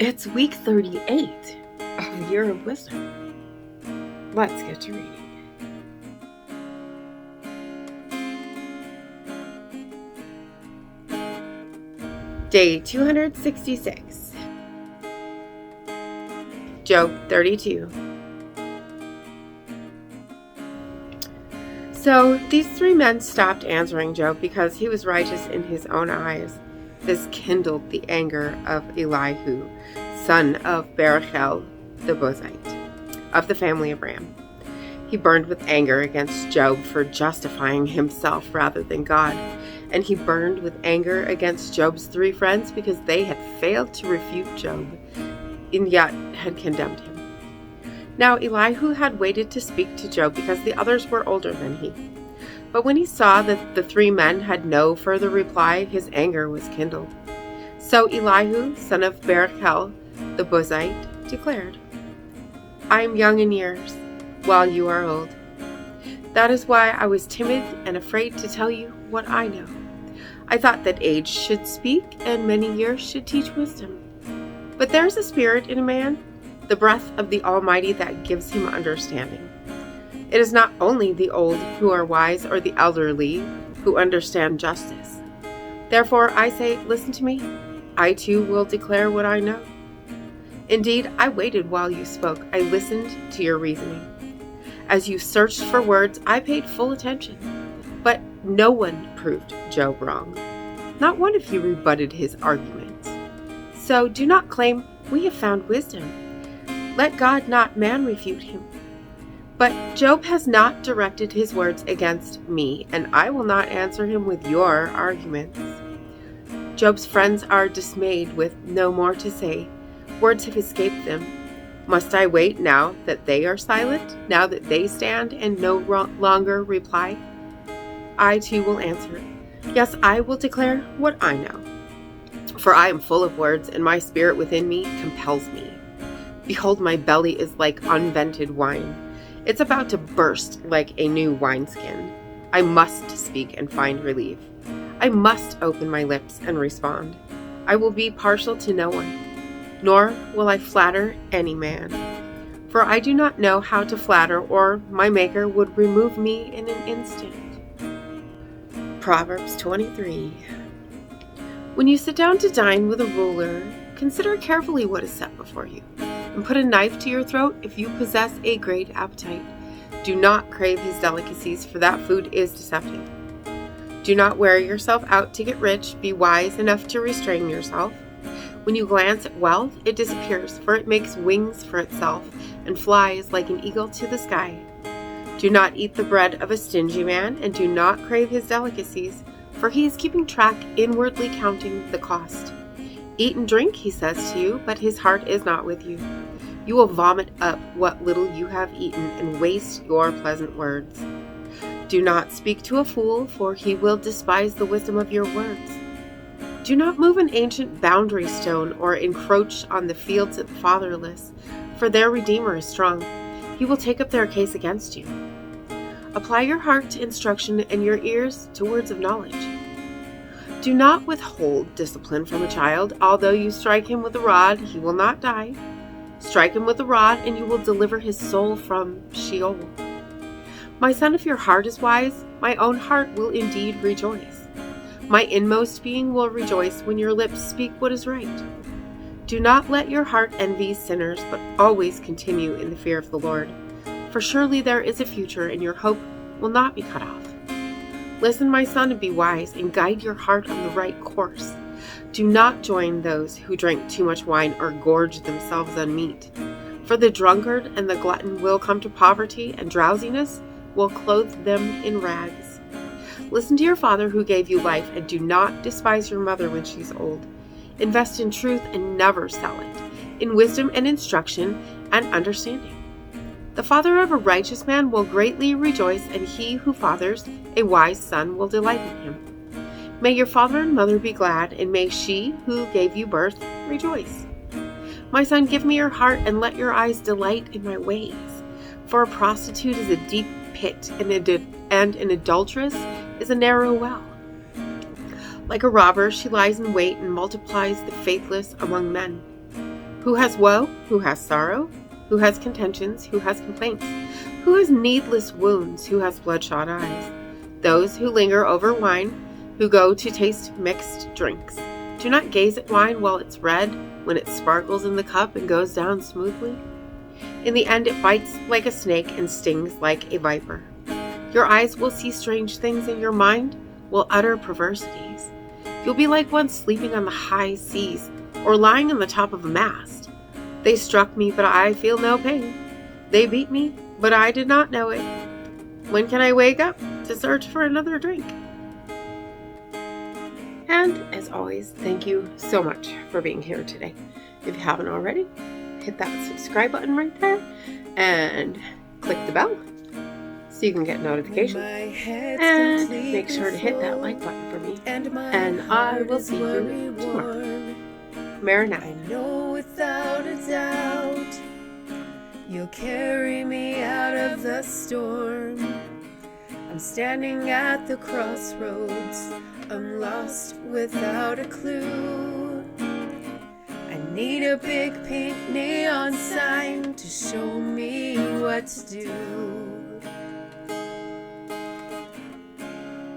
It's week 38 of Year of Wisdom. Let's get to reading. Day 266. Job 32. So these three men stopped answering Job because he was righteous in his own eyes. This kindled the anger of Elihu, son of Barachel the Buzite, of the family of Ram. He burned with anger against Job for justifying himself rather than God, and he burned with anger against Job's three friends because they had failed to refute Job, and yet had condemned him. Now Elihu had waited to speak to Job because the others were older than he. But when he saw that the three men had no further reply, his anger was kindled. So Elihu, son of Barachel the Buzite, declared, I am young in years, while you are old. That is why I was timid and afraid to tell you what I know. I thought that age should speak, and many years should teach wisdom. But there is a spirit in a man, the breath of the Almighty that gives him understanding. It is not only the old who are wise or the elderly who understand justice. Therefore I say, listen to me. I too will declare what I know. Indeed, I waited while you spoke. I listened to your reasoning. As you searched for words, I paid full attention. But no one proved Job wrong. Not one of you rebutted his arguments. So do not claim we have found wisdom. Let God, not man, refute him. But Job has not directed his words against me, and I will not answer him with your arguments. Job's friends are dismayed with no more to say. Words have escaped them. Must I wait now that they are silent, now that they stand and no longer reply? I too will answer. Yes, I will declare what I know. For I am full of words, and my spirit within me compels me. Behold, my belly is like unvented wine. It's about to burst like a new wineskin. I must speak and find relief. I must open my lips and respond. I will be partial to no one, nor will I flatter any man. For I do not know how to flatter, or my Maker would remove me in an instant. Proverbs 23. When you sit down to dine with a ruler, consider carefully what is set before you, and put a knife to your throat if you possess a great appetite. Do not crave his delicacies, for that food is deceptive. Do not wear yourself out to get rich. Be wise enough to restrain yourself. When you glance at wealth, it disappears, for it makes wings for itself and flies like an eagle to the sky. Do not eat the bread of a stingy man, and do not crave his delicacies, for he is keeping track, inwardly counting the cost. Eat and drink, he says to you, but his heart is not with you. You will vomit up what little you have eaten and waste your pleasant words. Do not speak to a fool, for he will despise the wisdom of your words. Do not move an ancient boundary stone or encroach on the fields of the fatherless, for their Redeemer is strong. He will take up their case against you. Apply your heart to instruction and your ears to words of knowledge. Do not withhold discipline from a child. Although you strike him with a rod, he will not die. Strike him with a rod, and you will deliver his soul from Sheol. My son, if your heart is wise, my own heart will indeed rejoice. My inmost being will rejoice when your lips speak what is right. Do not let your heart envy sinners, but always continue in the fear of the Lord. For surely there is a future, and your hope will not be cut off. Listen, my son, and be wise, and guide your heart on the right course. Do not join those who drink too much wine or gorge themselves on meat. For the drunkard and the glutton will come to poverty, and drowsiness will clothe them in rags. Listen to your father who gave you life, and do not despise your mother when she's old. Invest in truth and never sell it, in wisdom and instruction and understanding. The father of a righteous man will greatly rejoice, and he who fathers a wise son will delight in him. May your father and mother be glad, and may she who gave you birth rejoice. My son, give me your heart, and let your eyes delight in my ways. For a prostitute is a deep pit, and an adulteress is a narrow well. Like a robber, she lies in wait and multiplies the faithless among men. Who has woe? Who has sorrow? Who has contentions? Who has complaints? Who has needless wounds? Who has bloodshot eyes? Those who linger over wine, who go to taste mixed drinks. Do not gaze at wine while it's red, when it sparkles in the cup and goes down smoothly. In the end, it bites like a snake and stings like a viper. Your eyes will see strange things, and your mind will utter perversities. You'll be like one sleeping on the high seas, or lying on the top of a mast. They struck me, but I feel no pain. They beat me, but I did not know it. When can I wake up to search for another drink? And as always, thank you so much for being here today. If you haven't already, hit that subscribe button right there and click the bell so you can get notifications. And make sure to hit that like button for me. And I will see you tomorrow. Marinette. I know without a doubt you'll carry me out of the storm. I'm standing at the crossroads. I'm lost without a clue. I need a big pink neon sign to show me what to do.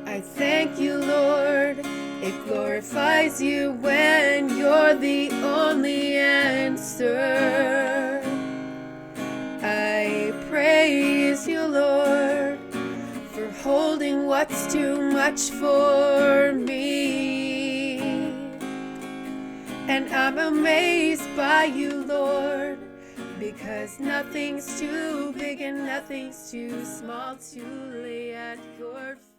I thank you, Lord. It glorifies you when you're the only answer. I praise you, Lord, for holding what's too much for me. And I'm amazed by you, Lord, because nothing's too big and nothing's too small to lay at your feet.